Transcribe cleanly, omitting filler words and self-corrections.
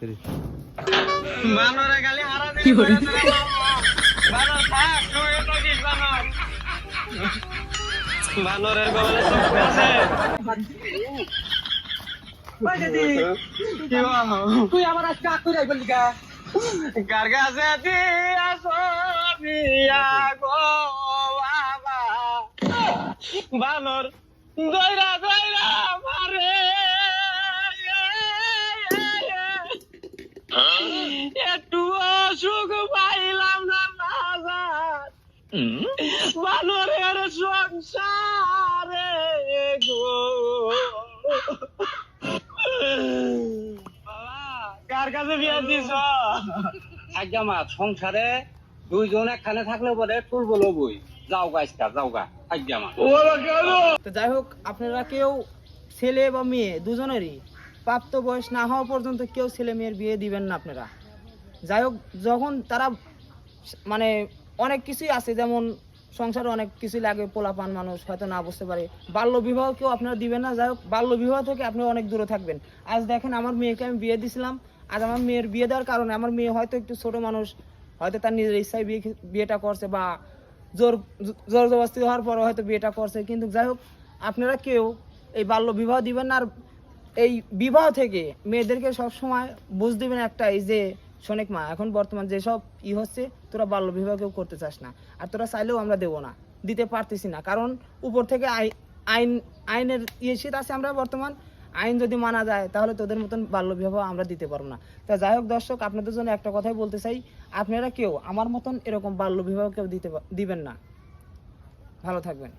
করি। বানরে খালি হারা দিলি করে তোরা বানর থাক তুই তো দিস বানর বানরের গলে চোখ আছে তুই আমার আজকে আগ করে বললি গা কার কাছে দিয়া সবিয়া গো বাবা বানর দইরা দইরা মারে একটু সুখ পাইলাম না বাজার বানরের সংসারে গো বাবা কার কাছে বিয়া দিছ আজ্ঞা মা সংসারে দুইজন একখানে থাকলে পরে টুল বলো বই যাও গা আজকা যাও গা আজ্ঞা মা তো যাই হোক আপনারা কেউ ছেলে বা মেয়ে দুজনেরই প্রাপ্ত বয়স না হওয়া পর্যন্ত কেউ ছেলে মেয়ের বিয়ে দিবেন না আপনারা। যাই হোক যখন তারা মানে অনেক কিছুই আছে, যেমন সংসারে অনেক কিছুই লাগে, পোলাপান মানুষ হয়তো না বুঝতে পারে, বাল্য বিবাহ কেউ আপনারা দিবেন না। যাই হোক বাল্য বিবাহ থেকে আপনি অনেক দূরে থাকবেন। আজ দেখেন আমার মেয়েকে আমি বিয়ে দিয়েছিলাম, আজ আমার মেয়ের বিয়ে দেওয়ার কারণে আমার মেয়ে হয়তো একটু ছোট মানুষ, হয়তো তার নিজের ইচ্ছায় বিয়েটা করছে বা জোর জবরদস্তি হওয়ার পরে হয়তো বিয়েটা করছে, কিন্তু যাই হোক আপনারা কেউ এই বাল্য বিবাহ দিবেন না। আর এই বিবাহ থেকে মেয়েদেরকে সবসময় বুঝ দিবেন একটাই যে শোনেক মা, এখন বর্তমান যেসব হচ্ছে তোরা বাল্য বিবাহ কেউ করতে চাস না, আর তোরা চাইলেও আমরা দেবো না, দিতে পারতেছি না, কারণ উপর থেকে আইনের শীত আছে। আমরা বর্তমান আইন যদি মানা যায় তাহলে তোদের মতন বাল্য বিবাহ আমরা দিতে পারবো না। তা যাই হোক দর্শক, আপনাদের জন্য একটা কথাই বলতে চাই, আপনারা কেউ আমার মতন এরকম বাল্য বিবাহ কেউ দিবেন না। ভালো থাকবেন।